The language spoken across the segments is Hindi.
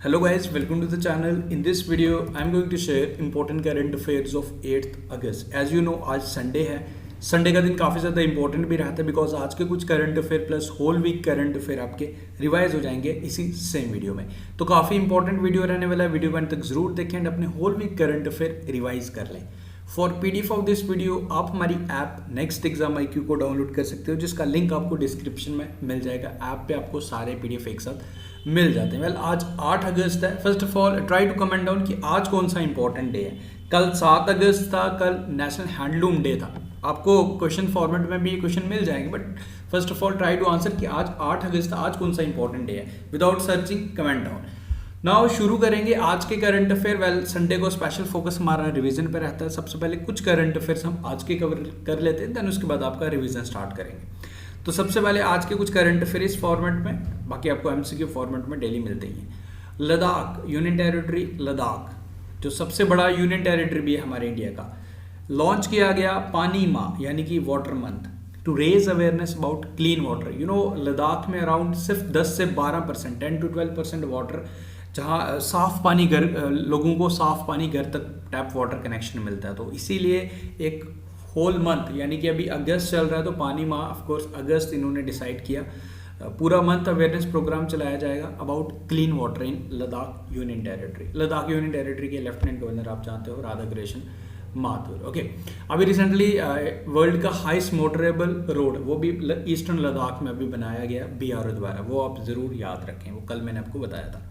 Hello guys, welcome to the channel. In this video, I'm going to share important current affairs of 8th August. As you know, आज संडे है. संडे का दिन काफ़ी ज़्यादा इंपॉर्टेंट भी रहता है बिकॉज आज के कुछ current affair plus whole week current affair आपके रिवाइज हो जाएंगे इसी सेम वीडियो में. तो काफ़ी इंपॉर्टेंट वीडियो रहने वाला है. वीडियो को अंत तक जरूर देखें एंड अपने whole week current affair revise कर लें. For PDF of this video आप हमारी ऐप नेक्स्ट एग्जाम IQ को डाउनलोड कर सकते हो जिसका लिंक आपको डिस्क्रिप्शन में मिल जाएगा. ऐप पे आपको सारे पीडीएफ एक साथ मिल जाते हैं. वेल आज 8 अगस्त है. First of all try to comment down कि आज कौन सा इंपॉर्टेंट डे है. कल 7 अगस्त था, कल नेशनल हैंडलूम डे था. आपको क्वेश्चन फॉर्मेट में भी ये क्वेश्चन मिल जाएंगे but first of all try to answer कि आज 8 अगस्त था, आज कौन सा इंपॉर्टेंट डे है. Without searching comment down. Now शुरू करेंगे आज के करंट अफेयर. वेल संडे को स्पेशल फोकस हमारा रिवीजन पे रहता है. सबसे पहले कुछ करंट अफेयर्स हम आज के कवर कर लेते हैं, देन उसके बाद आपका रिवीजन स्टार्ट करेंगे. तो सबसे पहले आज के कुछ करंट अफेयर इस फॉर्मेट में, बाकी आपको MCQ फॉर्मेट में डेली मिलते ही हैं. लद्दाख यूनियन टेरिटरी, लद्दाख जो सबसे बड़ा यूनियन टेरिटरी भी है हमारे इंडिया का, लॉन्च किया गया पानी माह यानी कि water month to raise awareness about clean water. You know Ladakh में अराउंड सिर्फ 10 से 12%, 10 to 12% वाटर, जहाँ साफ़ पानी घर लोगों को साफ़ पानी घर तक टैप वाटर कनेक्शन मिलता है. तो इसीलिए एक होल मंथ यानी कि अभी अगस्त चल रहा है तो पानी माह ऑफकोर्स अगस्त इन्होंने डिसाइड किया. पूरा मंथ अवेयरनेस प्रोग्राम चलाया जाएगा about clean water in Ladakh union territory. Ladakh union territory के लेफ्टिनेंट गवर्नर आप जानते हो राधाकृष्ण माथुर. ओके, अभी रिसेंटली वर्ल्ड का हाईएस्ट मोटरेबल रोड वो भी ईस्टर्न लद्दाख में अभी बनाया गया BRO द्वारा. वो आप ज़रूर याद रखें, वो कल मैंने आपको बताया था.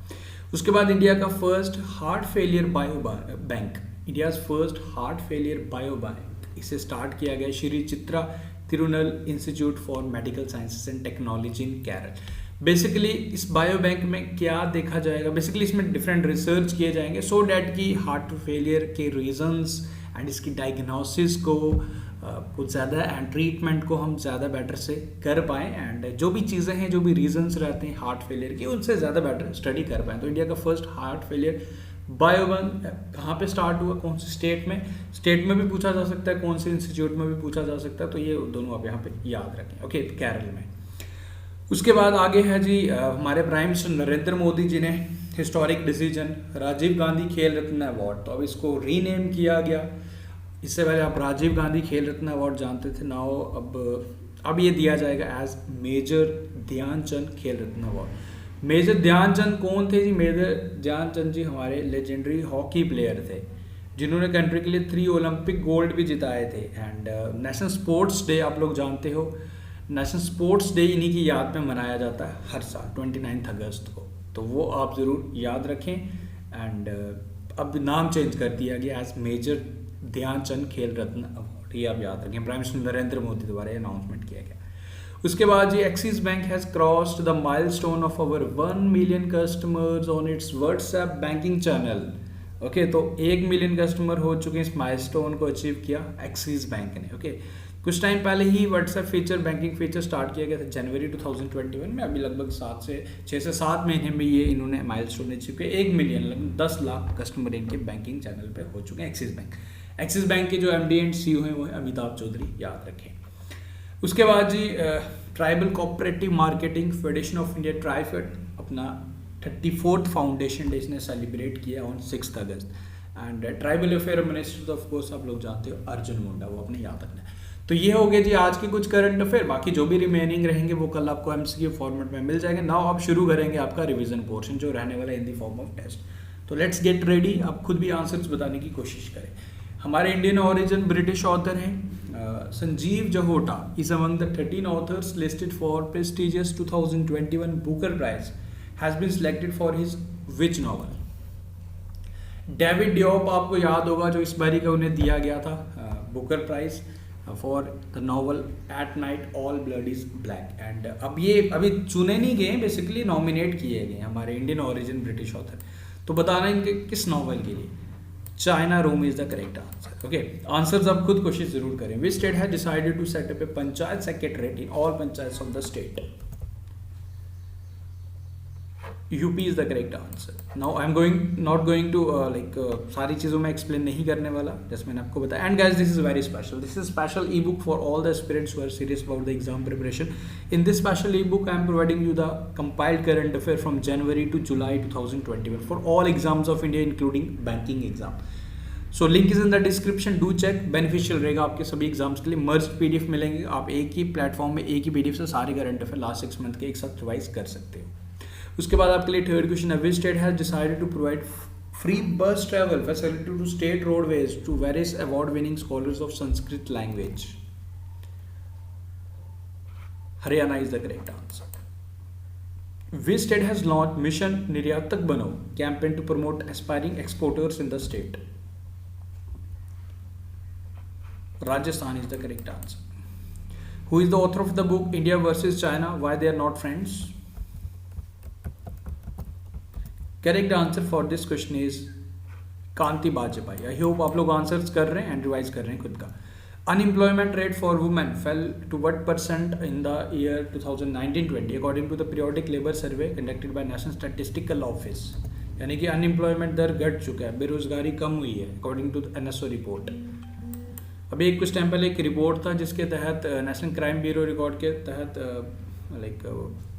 उसके बाद इंडिया का first heart failure bio bank, India's first heart failure bio bank, इसे स्टार्ट किया गया Shri Chitra Tirunal institute for medical sciences and technology in Kerala. Basically इस बायो बैंक में क्या देखा जाएगा, बेसिकली इसमें डिफरेंट रिसर्च किए जाएंगे सो डैट कि हार्ट फेलियर के रीजंस एंड इसकी डायग्नोसिस को कुछ ज़्यादा एंड ट्रीटमेंट को हम ज़्यादा बेटर से कर पाएँ एंड जो भी चीज़ें हैं जो भी रीजंस रहते हैं हार्ट फेलियर के उनसे ज़्यादा बेटर स्टडी कर पाएँ. तो इंडिया का first heart failure bio bank कहाँ पे स्टार्ट हुआ, कौन से स्टेट में, स्टेट में भी पूछा जा सकता है, कौन से इंस्टीट्यूट में भी पूछा जा सकता है. तो ये दोनों आप यहाँ पे याद रखें. ओके, केरल में. उसके बाद आगे है जी हमारे प्राइम मिनिस्टर नरेंद्र मोदी जी ने हिस्टोरिक डिसीजन राजीव गांधी खेल रत्न अवार्ड, तो अब इसको रीनेम किया गया. इससे पहले आप राजीव गांधी खेल रत्न अवार्ड जानते थे, नाउ अब ये दिया जाएगा एज मेजर ध्यानचंद खेल रत्न अवार्ड. मेजर ध्यानचंद कौन थे जी? मेजर ध्यानचंद जी हमारे लेजेंडरी हॉकी प्लेयर थे जिन्होंने कंट्री के लिए 3 ओलंपिक गोल्ड भी जिताए थे. एंड नेशनल स्पोर्ट्स डे आप लोग जानते हो, नेशनल स्पोर्ट्स डे इन्हीं की याद में मनाया जाता है हर साल 29 अगस्त को. तो वो आप ज़रूर याद रखें. एंड अब नाम चेंज कर दिया गया एज मेजर ध्यानचंद खेल रत्न अवार्ड, ये आप याद रखें. प्राइम मिनिस्टर नरेंद्र मोदी द्वारा अनाउंसमेंट किया गया. उसके बाद जी Axis Bank has crossed the milestone of our 1 million customers on its WhatsApp banking channel. Okay, तो 1 मिलियन कस्टमर हो चुके हैं. इस माइलस्टोन को अचीव किया एक्सिस बैंक ने. ओके, कुछ टाइम पहले ही WhatsApp feature banking feature start किया गया था जनवरी 2021 में. अभी लगभग 6 से 7 महीने में ये इन्होंने माइलस्टोन अचीव किया. 1 मिलियन लगभग 10 लाख कस्टमर इनके बैंकिंग चैनल पे हो चुके हैं एक्सिस बैंक. एक्सिस बैंक के जो MD एंड CEO हैं वो है अमिताभ चौधरी, याद रखें. उसके बाद जी tribal cooperative marketing federation of India TRIFED अपना 34th फाउंडेशन डे इसने सेलिब्रेट किया on 6 August. And tribal affair minister of course आप लोग जानते हो अर्जुन मुंडा, वो अपने याद रखना है. तो ये हो गए जी आज के कुछ करंट अफेयर. बाकी जो भी रिमेनिंग रहेंगे वो कल आपको MCQ फॉर्मेट में मिल जाएंगे. नाउ आप शुरू करेंगे आपका रिवीजन पोर्शन जो रहने वाला है in the form of test. तो लेट्स गेट रेडी. आप खुद भी आंसर्स बताने की कोशिश करें. हमारे इंडियन ओरिजिन ब्रिटिश ऑथर हैं Sanjeev Sahota is among the 13 authors listed for prestigious 2021 Booker prize has been selected for his which novel. David Diop आपको याद होगा जो इस बारी का उन्हें दिया गया था Booker prize for the novel at night all blood is black. And अब ये अभी चुने नहीं गए, बेसिकली नॉमिनेट किए गए हमारे इंडियन ओरिजिन ब्रिटिश ऑथर. तो बताना इनके किस नॉवल के लिए. China room is the correct answer. Okay, answers आप खुद कोशिश जरूर करें. Which state has decided to set up a panchayat secretariat in all panchayat of the state. UP is the correct answer. Now I am not going to सारी चीज़ों में एक्सप्लेन नहीं करने वाला, जैसे मैंने आपको बताया। And guys, this is very special, this is special e book for all the aspirants who are serious about the exam preparation. In this special e book I am providing you the compiled current affair from January to July 2021 for all exams of India including banking exam. So link is in the description, do check, beneficial रहेगा आपके सभी एग्जाम्स के लिए। मर्ज पीडीएफ मिलेंगे, आप एक ही प्लेटफॉर्म में एक ही पीडीएफ से सारे करंट अफेयर लास्ट 6 मंथ के एक साथ रिवाइज कर सकते हो। उसके बाद आपके लिए थर्ड क्वेश्चन है, which state has decided to provide free bus travel facility to state roadways to various award winning scholars of Sanskrit language? Haryana is the correct answer. Which state has launch mission Niryatak Bano campaign to promote aspiring exporters in the state? Rajasthan is the correct answer. Who is the author of the book India versus China? Why they are not friends? Correct answer for this question is Kanti Bajpai. I hope आप लोग आंसर्स कर रहे हैं एंड रिवाइज कर रहे हैं खुद का। Unemployment rate for women fell to what percent in the year 2019-20 according to the periodic labour survey conducted by national statistical office? यानी कि अनएम्प्लॉयमेंट दर घट चुका है, बेरोजगारी कम हुई है अकॉर्डिंग टू एनएसओ रिपोर्ट। अभी कुछ टाइम पहले एक रिपोर्ट था जिसके तहत नेशनल क्राइम ब्यूरो रिकॉर्ड के तहत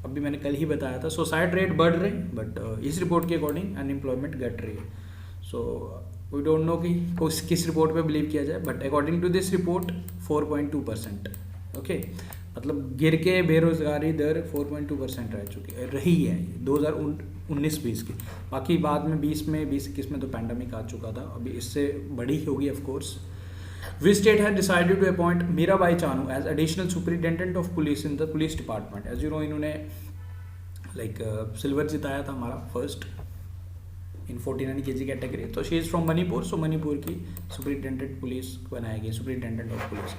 अभी मैंने कल ही बताया था सुसाइड रेट बढ़ रही, बट इस रिपोर्ट के अकॉर्डिंग अनएम्प्लॉयमेंट घट रही है। सो वी डोंट नो कि किस रिपोर्ट पे बिलीव किया जाए, but according to this report 4.2%। Okay, मतलब गिर के बेरोजगारी दर 4.2% रही है 2019-20 की। बाकी बाद में 20-21 में तो पैंडमिक आ चुका था, अभी इससे बड़ी होगी of course. Which state had decided to appoint Mirabai Chanu as additional superintendent of police in the police department? As you know, इन्होंने सिल्वर जिताया था हमारा फर्स्ट इन 49 kg कैटेगरी। तो she is from Manipur, so Manipur की सुपरिटेंडेंट पुलिस बनाई गई, superintendent of police.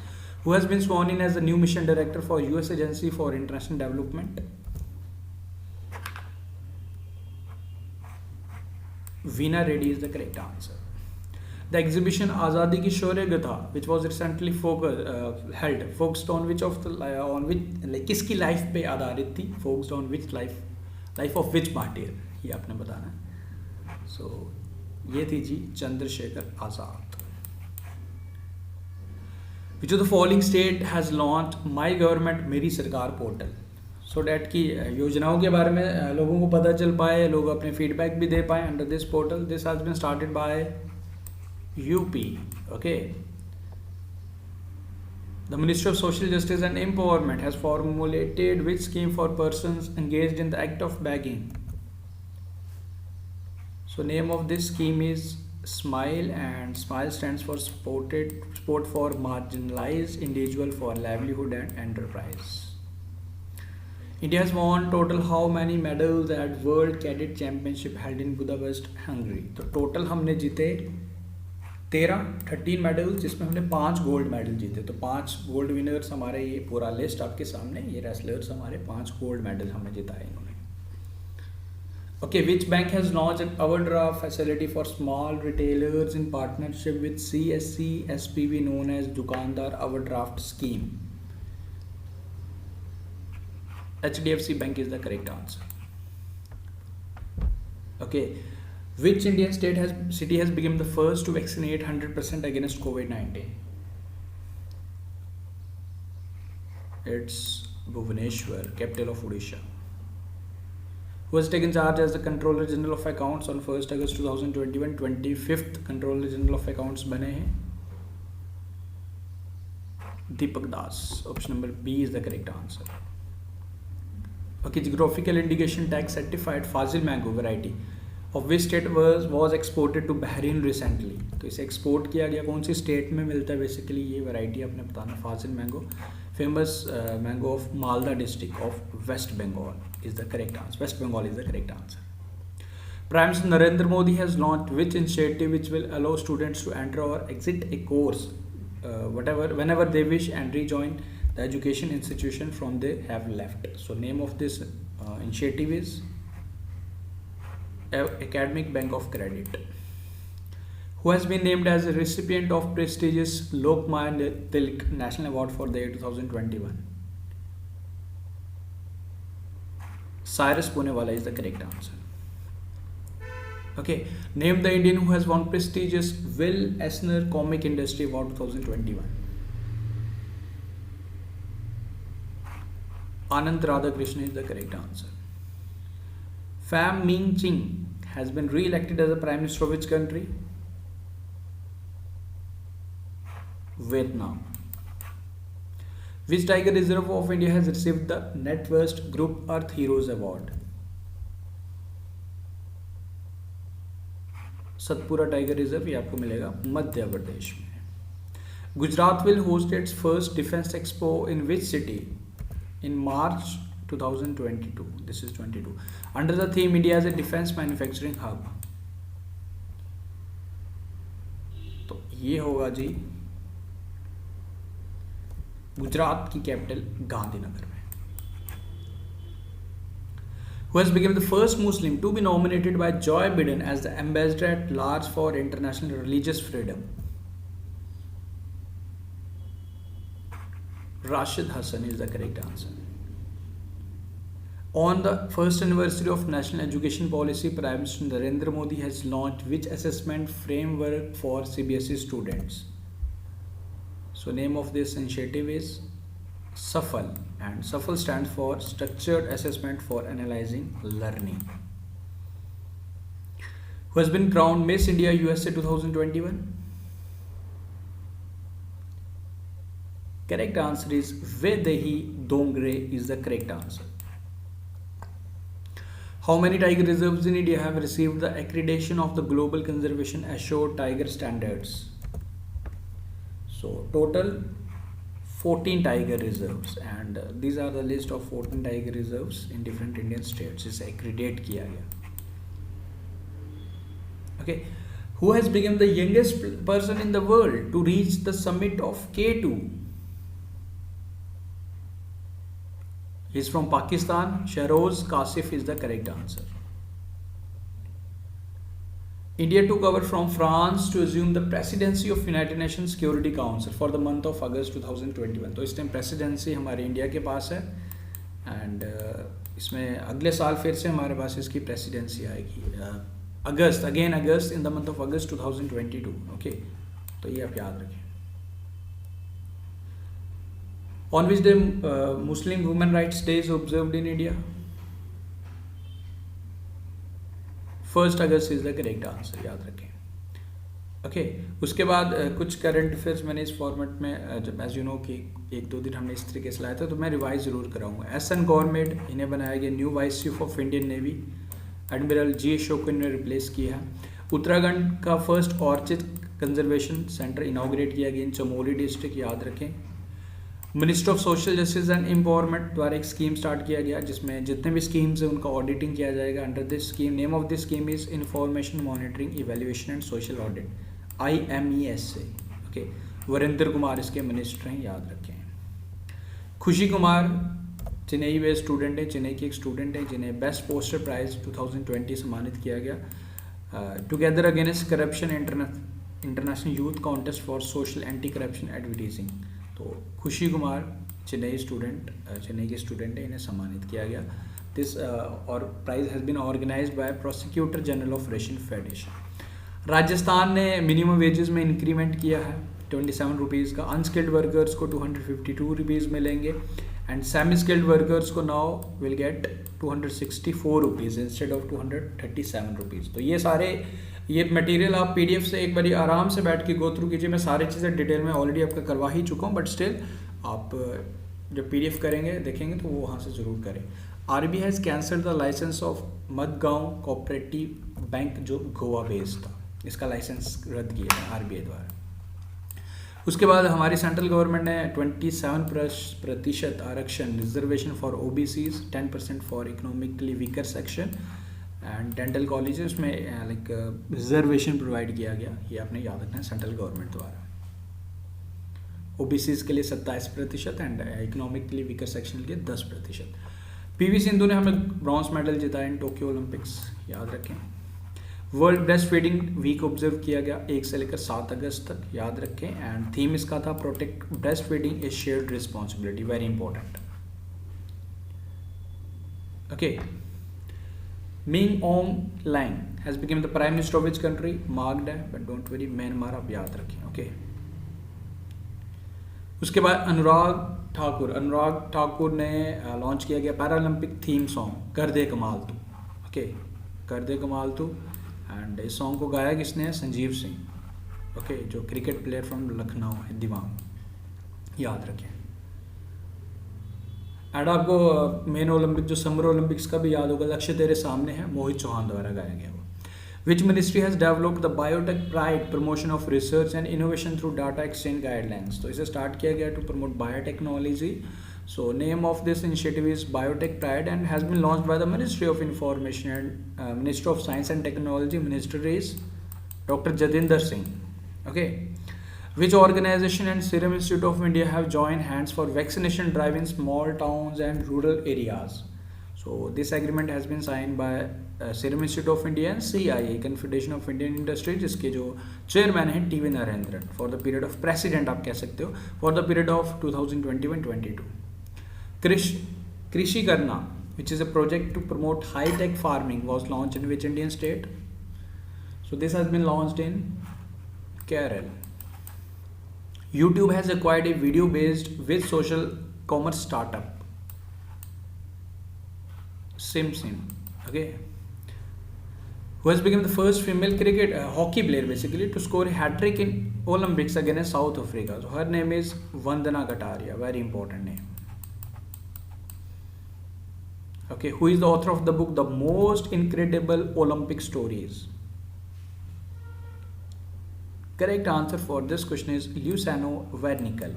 Who has been sworn in as the new mission director for US agency for international development? Veena Reddy is the correct answer. The exhibition Azadi Ki Shaurya Gatha, which was recently held, focused on which of the किसकी लाइफ पे आधारित थी? Focused on which life of which martyr? ये आपने बताना है। So ये थी जी Chandrashekhar Azad. Which of the following state has launched My Government मेरी सरकार पोर्टल? सो डैट की योजनाओं के बारे में लोगों को पता चल पाए, लोग अपने फीडबैक भी दे पाए under this portal. This has been started by UP. Okay, the Ministry of Social Justice and Empowerment has formulated which scheme for persons engaged in the act of begging? So name of this scheme is SMILE, and SMILE stands for Support for Marginalized Individual for Livelihood and Enterprise. India has won total how many medals at World Cadet Championship held in Budapest, Hungary? तो टोटल हमने जीते 13 मेडल, जिसमें हमने 5 गोल्ड मेडल जीते। तो 5 गोल्ड विनर्स हमारे, ये पूरा लिस्ट आपके सामने, ये रेसलर्स हमारे 5 गोल्ड मेडल हमें जिताए इन्होंने। Okay, which bank has launch an overdraft facility for small retailers in partnership with CSC SPV known as Dukandar overdraft scheme? HDFC bank is the correct answer. Okay, which Indian city has become the first to vaccinate 100% against COVID-19? It's Bhubaneswar, capital of Odisha. Who has taken charge as the Controller General of Accounts on 1st August 2021? 25th Controller General of Accounts बने हैं दीपक दास। Option number B is the correct answer. Okay, geographical indication tag certified Fazil mango variety of which state was exported to Bahrain recently? तो इसे एक्सपोर्ट किया गया कौन सी स्टेट में मिलता है बेसिकली ये वैरायटी आपने बताना। Fazli mango, famous mango of Malda district of West Bengal is the correct answer. West Bengal is the correct answer. Prime Minister Narendra Modi has launched which initiative which will allow students to enter or exit a course whenever they wish and rejoin the education institution from they have left? So name of this initiative is Academic Bank of Credit. Who has been named as a recipient of prestigious Lokmanya Tilak National Award for the year 2021? Cyrus Punewala is the correct answer. Okay, name the Indian who has won prestigious Will Eisner Comic Industry Award 2021. Anant Radhakrishnan is the correct answer. Pham Minh Chinh has been re-elected as the Prime Minister of which country? Vietnam. Which tiger reserve of India has received the NatWest Group Earth Heroes Award? Satpura tiger reserve, ये आपको मिलेगा मध्य प्रदेश में. Gujarat will host its first defense expo in which city in March 2022? This is 22. Under the theme India as a defense manufacturing hub. तो ये होगा जी गुजरात की कैपिटल गांधीनगर में. Who has become the first Muslim to be nominated by Joe Biden as the ambassador at large for international religious freedom? Rashid Hassan is the correct answer. On the first anniversary of National Education Policy, Prime Minister Narendra Modi has launched which assessment framework for CBSE students? So name of this initiative is SAFAL, and SAFAL stands for Structured Assessment for Analyzing Learning. Who has been crowned Miss India USA 2021? Correct answer is Vaidehi Dongre is the correct answer. How many tiger reserves in India have received the accreditation of the Global Conservation Assured Tiger Standards? So total 14 tiger reserves, and these are the list of 14 tiger reserves in different Indian states. इसे accredit किया गया. Okay, who has become the youngest person in the world to reach the summit of K2? He is from Pakistan. Shahroz Kasif is the correct answer. India took over from France to assume the presidency of United Nations Security Council for the month of August 2021. तो इस टाइम प्रेसिडेंसी हमारे इंडिया के पास है, एंड इसमें अगले साल फिर से हमारे पास इसकी प्रेसिडेंसी आएगी. August in the month of August 2022. Okay, तो ये आप याद रखें. On which day Muslim women rights day is observed in India? 1 August is the correct answer, याद रखें. ओके, उसके बाद कुछ करंट अफेयर्स मैंने इस फॉर्मेट में, जब एज यू नो कि 1-2 दिन हमने इस तरीके से लाया था, तो मैं रिवाइज ज़रूर कराऊंगा. एस.एन. गवर्नमेंट, इन्हें बनाया गया new vice chief of Indian navy. Admiral G Ashok ने रिप्लेस किया है. उत्तराखंड का first orchid conservation centre inaugurate किया गया इन चमोली डिस्ट्रिक्ट, याद रखें. Ministry of social justice and empowerment द्वारा एक स्कीम स्टार्ट किया गया जिसमें जितने भी स्कीम्स हैं उनका ऑडिटिंग किया जाएगा. Under this scheme, name of this scheme is information monitoring evaluation and social audit, IMES से. ओके, वरिंदर कुमार इसके मिनिस्टर हैं, याद रखें. खुशी कुमार चेन्नई वे स्टूडेंट है, चेन्नई की एक स्टूडेंट है जिन्हें बेस्ट पोस्टर प्राइज 2020 सम्मानित किया गया. Together against corruption international youth contest for social anti corruption advertising. तो खुशी कुमार चेन्नई के स्टूडेंट है, इन्हें सम्मानित किया गया. दिस और prize has been organised by prosecutor general of Russian federation. Rajasthan ने मिनिमम वेजेस में इंक्रीमेंट किया है 27 रुपीज़ का. अनस्किल्ड वर्कर्स को 252 रुपीज़ मिलेंगे, एंड सेमी स्किल्ड वर्कर्स को now will get 264 rupees instead of 237 rupees. तो ये मटेरियल आप PDF से एक बारी आराम से बैठ के गो थ्रू कीजिए. मैं सारी चीज़ें डिटेल में ऑलरेडी आपका करवा ही चुका हूँ, बट स्टिल आप जब PDF करेंगे देखेंगे तो वो वहाँ से ज़रूर करें. RBI has cancelled the licence of Madgaon cooperative bank जो गोवा बेस्ड था, इसका लाइसेंस रद्द किया है RBI द्वारा. उसके बाद हमारी सेंट्रल गवर्नमेंट ने 27% आरक्षण reservation for OBCs, 10% for economically weaker section and dental colleges में लाइक रिजर्वेशन प्रोवाइड किया गया. ये आपने याद रखना है, सेंट्रल गवर्नमेंट द्वारा. OBCs के लिए 27% एंड इकोनॉमिकली वीकर सेक्शन के लिए 10%. PV सिंधु ने हमें ब्रॉन्ज मेडल जिताया इन टोक्यो ओलंपिक्स, याद रखें. World breast feeding week observe किया गया 1 से लेकर 7 अगस्त तक, याद रखें. एंड थीम इसका था protect breast feeding a shared responsibility, very important. Okay, Min Aung Hlaing has become the prime minister of which country? Marked है बट डोंट वरी, म्यांमार आप याद रखें। ओके, उसके बाद अनुराग ठाकुर ने लॉन्च किया गया पैरालंपिक थीम सॉन्ग कर दे कमाल तू। ओके, कर दे कमाल तू, एंड इस सॉन्ग को गाया किसने? संजीव सिंह। ओके, जो क्रिकेट प्लेयर फ्रॉम लखनऊ है, दिवांग, याद रखें। एंड आपको मेन ओलंपिक जो समर ओलंपिक्स का भी याद होगा, लक्ष्य तेरे सामने है, मोहित चौहान द्वारा गाया गया वो। Which ministry has developed the biotech pride promotion of research and innovation through data exchange guidelines. तो इसे स्टार्ट किया गया to promote biotechnology. So name of this initiative is biotech pride and has been launched by the ministry of information and minister of science and technology. Minister is doctor Jatinder Singh. Okay, which organization and Serum Institute of India have joined hands for vaccination drive in small towns and rural areas? So this agreement has been signed by Serum Institute of India and CIA, Confederation of Indian Industry, जिसके जो चेयरमैन हैं T V Narendran, for the period of president आप कह सकते हो, फॉर द पीरियड ऑफ 2021-22। कृषि करना, which is a project to promote high-tech farming, was launched in which Indian state? So this has been launched in Kerala. YouTube has acquired a video-based with social commerce startup, SimSim. Okay, who has become the first female hockey player basically to score a hat-trick in Olympics against South Africa. So her name is Vandana Kataria, very important name. Okay, who is the author of the book The Most Incredible Olympic Stories? Correct answer for this question is Luciano Wernicke.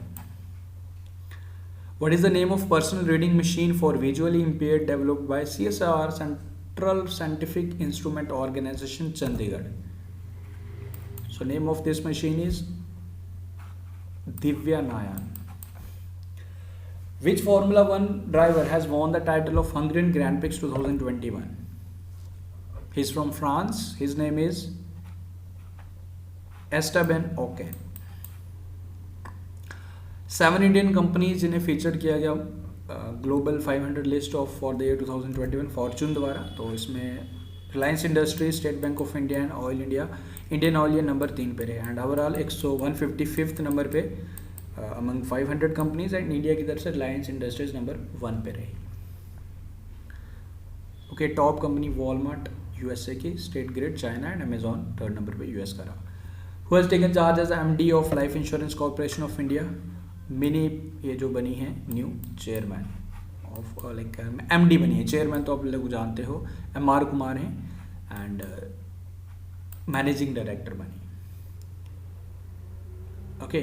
What is the name of personal reading machine for visually impaired developed by CSIR, Central Scientific Instrument Organization, Chandigarh? So name of this machine is Divya Nayan. Which Formula 1 driver has won the title of Hungarian Grand Prix 2021? He's from France. His name is Esteban Ocon। 7 Indian companies जिन्हें फीचर किया गया global 500 list of for the year 2021 Fortune द्वारा। तो इसमें Reliance Industries, State Bank of India and Oil India. Indian Oil ये नंबर 3 पे रहे एंड ओवरऑल 155th नंबर पे अमंग 500 कंपनीज एंड इंडिया की तरफ से रिलायंस इंडस्ट्रीज नंबर 1 पे रही। Okay, top company Walmart USA की, State Grid China and Amazon 3rd number पे यूएस का रहा। Who has taken charge as MD of Life Insurance Corporation of India? Mini ये जो बनी है new chairman of like MD बनी है, चेयरमैन तो आप लोग जानते हो MR कुमार हैं एंड मैनेजिंग डायरेक्टर बनी। Okay,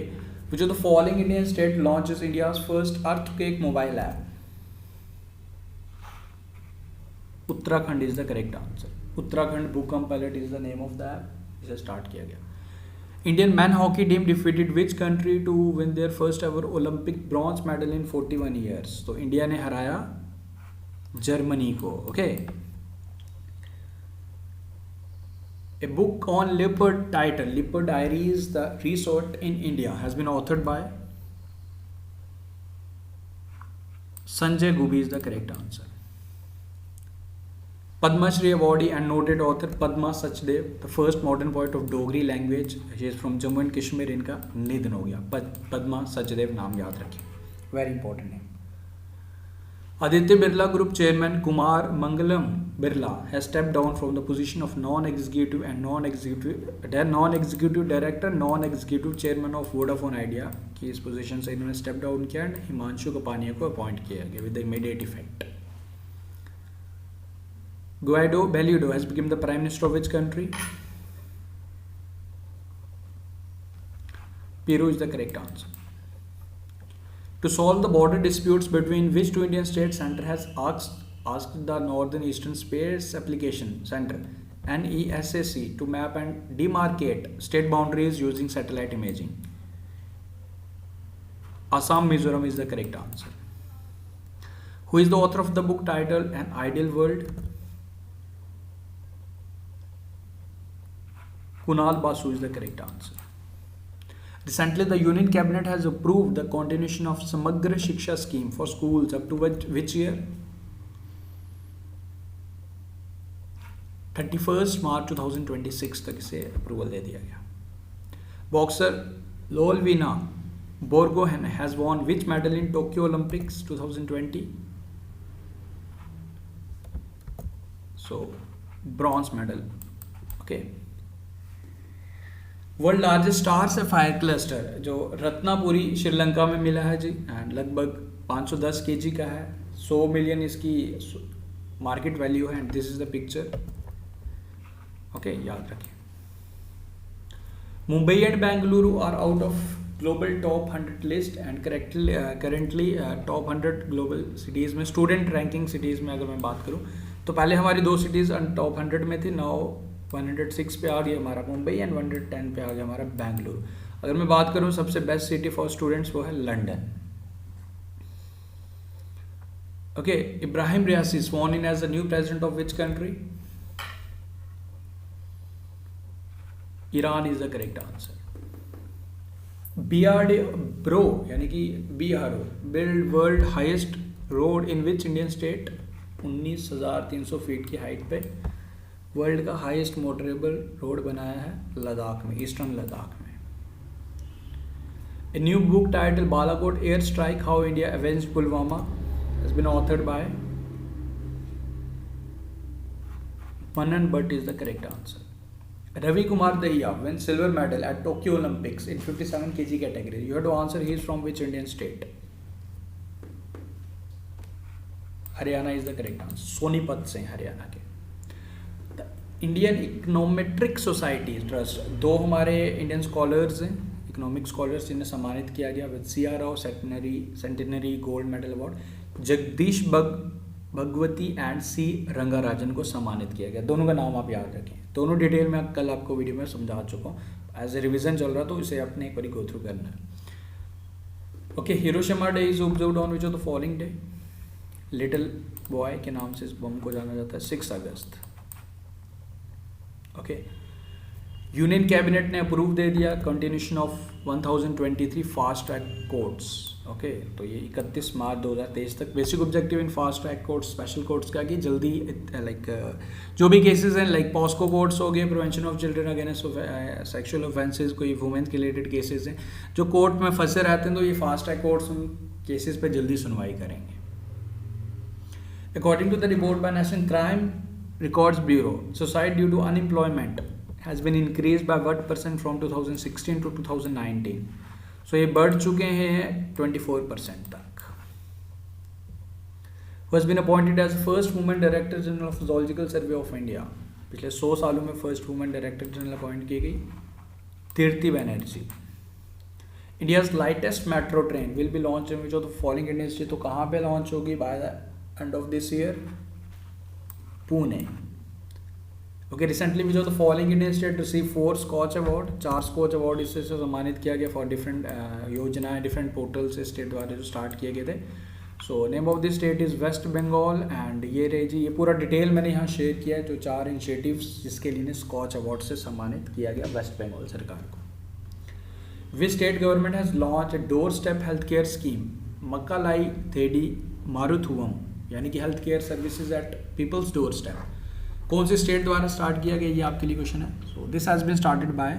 which of the following Indian state launches India's first earthquake mobile app? Uttarakhand is the correct answer. Uttarakhand Bhukamp alert is the name of the app, इसे स्टार्ट किया गया। Indian men hockey team defeated which country to win their first ever Olympic bronze medal in 41 years? तो इंडिया ने हराया जर्मनी को। Okay, A book on leopard titled Leopard Diaries, the Resort in India, has been authored by Sanjay Gubi is the correct answer. Padma Shri awardee and noted author Padma Sachdev, the first modern poet of Dogri language, he is from Jammu and Kashmir, इनका निधन हो गया। पद्मा सचदेव नाम याद रखिए, very important name. Aditya Birla group chairman Kumar Mangalam Birla has stepped down from the position of non-executive director, non-executive chairman of Vodafone Idea की इस पोजीशन से इन्होंने स्टेप डाउन किया एंड हिमांशु कपानिया को अपॉइंट किया गया with immediate effect. Guaido Bellido has become the Prime Minister of which country? Peru is the correct answer. To solve the border disputes between which two Indian states, Center has asked the Northern Eastern Space Application Center NESAC to map and demarcate state boundaries using satellite imaging. Assam Mizoram is the correct answer. Who is the author of the book titled An Ideal World? Kunal Basu is the correct answer. Recently, the Union Cabinet has approved the continuation of Samagra Shiksha scheme for schools up to which year? 31 मार्च 2026 तक इसे अप्रूवल दे दिया गया। Boxer Lovlina Borgohain has won which medal in Tokyo Olympics 2020? So bronze medal. Okay. World largest star sapphire cluster जो रत्नापुरी श्रीलंका में मिला है जी, एंड लगभग 510 kg का है, 100 मिलियन इसकी मार्केट वैल्यू है, and this is the picture. Okay, याद रखें। Mumbai and Bengaluru are out of global top 100 list and currently top 100 global cities में, स्टूडेंट रैंकिंग सिटीज़ में अगर मैं बात करूं तो पहले हमारी 2 सिटीज़ टॉप 100 में थी, नाउ 106 पे आ गया हमारा मुंबई एंड 110 पे आ गया हमारा बेंगलुरु। अगर मैं बात करूं सबसे बेस्ट सिटी फॉर स्टूडेंट्स वो है London. Okay, Ebrahim Raisi sworn in as the new president of which country? Iran is the correct answer. BRO यानी कि BRO build world highest road in which Indian state? 19,300 feet की हाइट पे वर्ल्ड का हाईएस्ट मोटरेबल रोड बनाया है लद्दाख में, ईस्टर्न लद्दाख में। A new book titled Balakot Air Strike How India Avenged Pulwama has been authored by Manan Bhatt is the correct answer. Ravi Kumar Dahiya wins silver medal at Tokyo Olympics in 57 kg category. You have to answer he is from which Indian state? Haryana is the correct answer. Sonipat से हरियाणा के। इंडियन इकोनोमेट्रिक सोसाइटी ट्रस्ट, 2 हमारे इंडियन स्कॉलर्स हैं, इकोनॉमिक स्कॉलर्स जिन्हें सम्मानित किया गया with CR Rao centenary gold medal award. Jagdish Bhagwati and C Rangarajan को सम्मानित किया गया। दोनों का नाम आप याद रखें, दोनों डिटेल में कल आपको वीडियो में समझा चुका हूँ, एज ए रिविजन चल रहा तो इसे अपने एक बार गो थ्रू करना है। Okay, Hiroshima day is observed on which of the following day? Little boy के नाम से इस बम को जाना जाता है, 6 अगस्त। ओके, यूनियन कैबिनेट ने अप्रूव दे दिया continuation of 1023 fast track courts. Okay, तो ये 31 मार्च 2023 तक। बेसिक ऑब्जेक्टिव इन fast track courts, special courts का कि जल्दी जो भी केसेस हैं लाइक पॉस्को कोर्ट्स हो गए, prevention of children against sexual offences, कोई वुमेन के रिलेटेड केसेस हैं जो कोर्ट में फंसे रहते हैं, तो ये फास्ट ट्रैक कोर्ट्स उन केसेस पे जल्दी सुनवाई करेंगे। According to the report by national crime records bureau, suicide due to unemployment has been increased by what % from 2016 to 2019? So ये बढ़ चुके हैं 24% तक। Who has been appointed as first woman director general of Zoological Survey of India? पिछले 100 सालों में first women director general appoint की गई कीर्ति Banerjee. India's lightest metro train will be launched in which of the following Indian city? तो कहाँ पे लॉन्च होगी by the end of this year? Pune. Okay, recently which of the following Indian state receive 4 Skoch award? 4 Skoch award इससे सम्मानित किया गया फॉर डिफरेंट योजनाएं, डिफरेंट पोर्टल से स्टेट द्वारा जो स्टार्ट किए गए थे। So name of the state is West Bengal, and ये रही जी, ये पूरा डिटेल मैंने यहाँ शेयर किया है, जो 4 इनिशिएटिव्स जिसके लिए स्कॉच अवार्ड से सम्मानित किया गया वेस्ट बंगाल सरकार को। Which state government has launch a door step health care scheme? Makkalai Thedi Maruthuvam, यानी कि health care services at people's door step. कौन से स्टेट द्वारा स्टार्ट किया गया, ये आपके लिए क्वेश्चन है। So this has been started by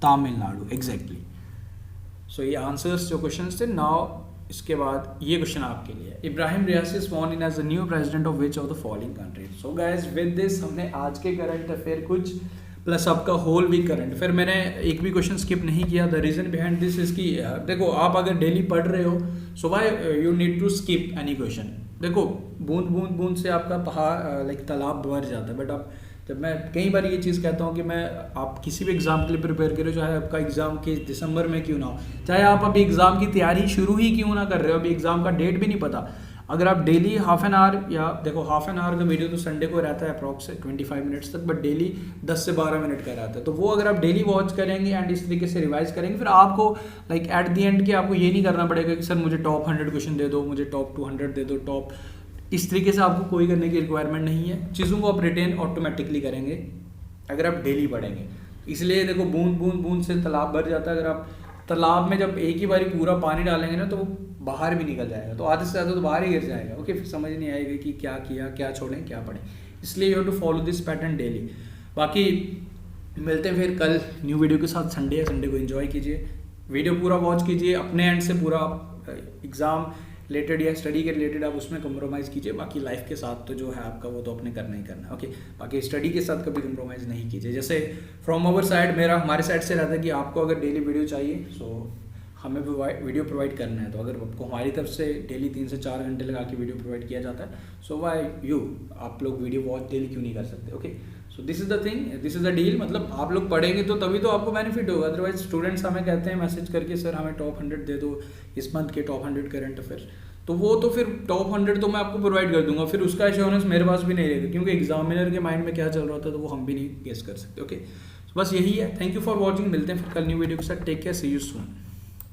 Tamil Nadu, exactly. So ये आंसर्स जो क्वेश्चंस थे। नाउ इसके बाद ये क्वेश्चन आपके लिए, Ebrahim Raisi sworn in as the new president of which of the following country? So guys, with this हमने आज के करंट अफेयर कुछ प्लस आपका होल वीक करंट, फिर मैंने एक भी क्वेश्चन स्किप नहीं किया। द रीजन बिहाइंड दिस इसकी, देखो आप अगर डेली पढ़ रहे हो, so why you need to skip any question. देखो बूंद बूंद बूंद से आपका पहाड़ लाइक तालाब भर जाता है, बट आप जब मैं कई बार ये चीज़ कहता हूँ कि मैं आप किसी भी एग्ज़ाम के लिए प्रिपेयर करो, चाहे आपका एग्ज़ाम के दिसंबर में क्यों ना हो, चाहे आप अभी एग्ज़ाम की तैयारी शुरू ही क्यों ना कर रहे हो, अभी एग्ज़ाम का डेट भी नहीं पता, अगर आप डेली हाफ एन आवर, या देखो हाफ एन आवर का वीडियो तो संडे को रहता है अप्रॉक्स 25 मिनट्स तक, बट डेली 10 से 12 मिनट का रहता है, तो वो अगर आप डेली वॉच करेंगे एंड इस तरीके से रिवाइज करेंगे, फिर आपको लाइक एट दी एंड के आपको ये नहीं करना पड़ेगा कि सर मुझे टॉप 100 क्वेश्चन दे दो, मुझे टॉप 200 दे दो, टॉप, इस तरीके से आपको कोई करने की रिक्वायरमेंट नहीं है। चीज़ों को आप रिटेन ऑटोमेटिकली करेंगे अगर आप डेली पढ़ेंगे। इसलिए देखो बूंद बूंद बूंद से तालाब भर जाता है, अगर आप तालाब में जब एक ही बारी पूरा पानी डालेंगे ना तो वो बाहर भी निकल जाएगा, तो आधे से ज़्यादा तो बाहर ही गिर जाएगा। ओके, फिर समझ नहीं आएगा कि क्या किया, क्या छोड़ें, क्या पढ़ें। इसलिए you have to follow this pattern daily. बाकी मिलते हैं फिर कल न्यू वीडियो के साथ। संडे है, संडे को एंजॉय कीजिए, वीडियो पूरा वॉच कीजिए, अपने एंड से पूरा एग्ज़ाम रिलेटेड या स्टडी के रिलेटेड आप उसमें कंप्रोमाइज़ कीजिए। बाकी लाइफ के साथ तो जो है आपका वो तो अपने करना ही करना है, ओके। बाकी स्टडी के साथ कभी कंप्रोमाइज़ नहीं कीजिए। जैसे फ्रॉम आवर साइड, हमारे साइड से रहता है कि आपको अगर डेली वीडियो चाहिए सो हमें वीडियो प्रोवाइड करना है, तो अगर आपको हमारी तरफ से डेली 3 से 4 घंटे लगा के वीडियो प्रोवाइड किया जाता है, सो वाई यू, आप लोग वीडियो वॉच डेली क्यों नहीं कर सकते, okay. So this is the thing, this is the deal. मतलब आप लोग पढ़ेंगे तो तभी तो आपको बेनिफिट होगा। अदरवाइज स्टूडेंट्स हमें कहते हैं मैसेज करके, सर हमें टॉप 100 दे दो इस मंथ के टॉप 100 करंट अफेयर्स, तो वो तो फिर टॉप 100 तो मैं आपको प्रोवाइड कर दूंगा, फिर उसका एश्योरेंस मेरे पास भी नहीं रहेगा, क्योंकि एग्जामिनर के माइंड में क्या चल रहा होता है तो वो हम भी नहीं गेस कर सकते, ओके। बस यही है। थैंक यू फॉर वॉचिंग, मिलते हैं फिर कल न्यू वीडियो के साथ। Take care, see you soon.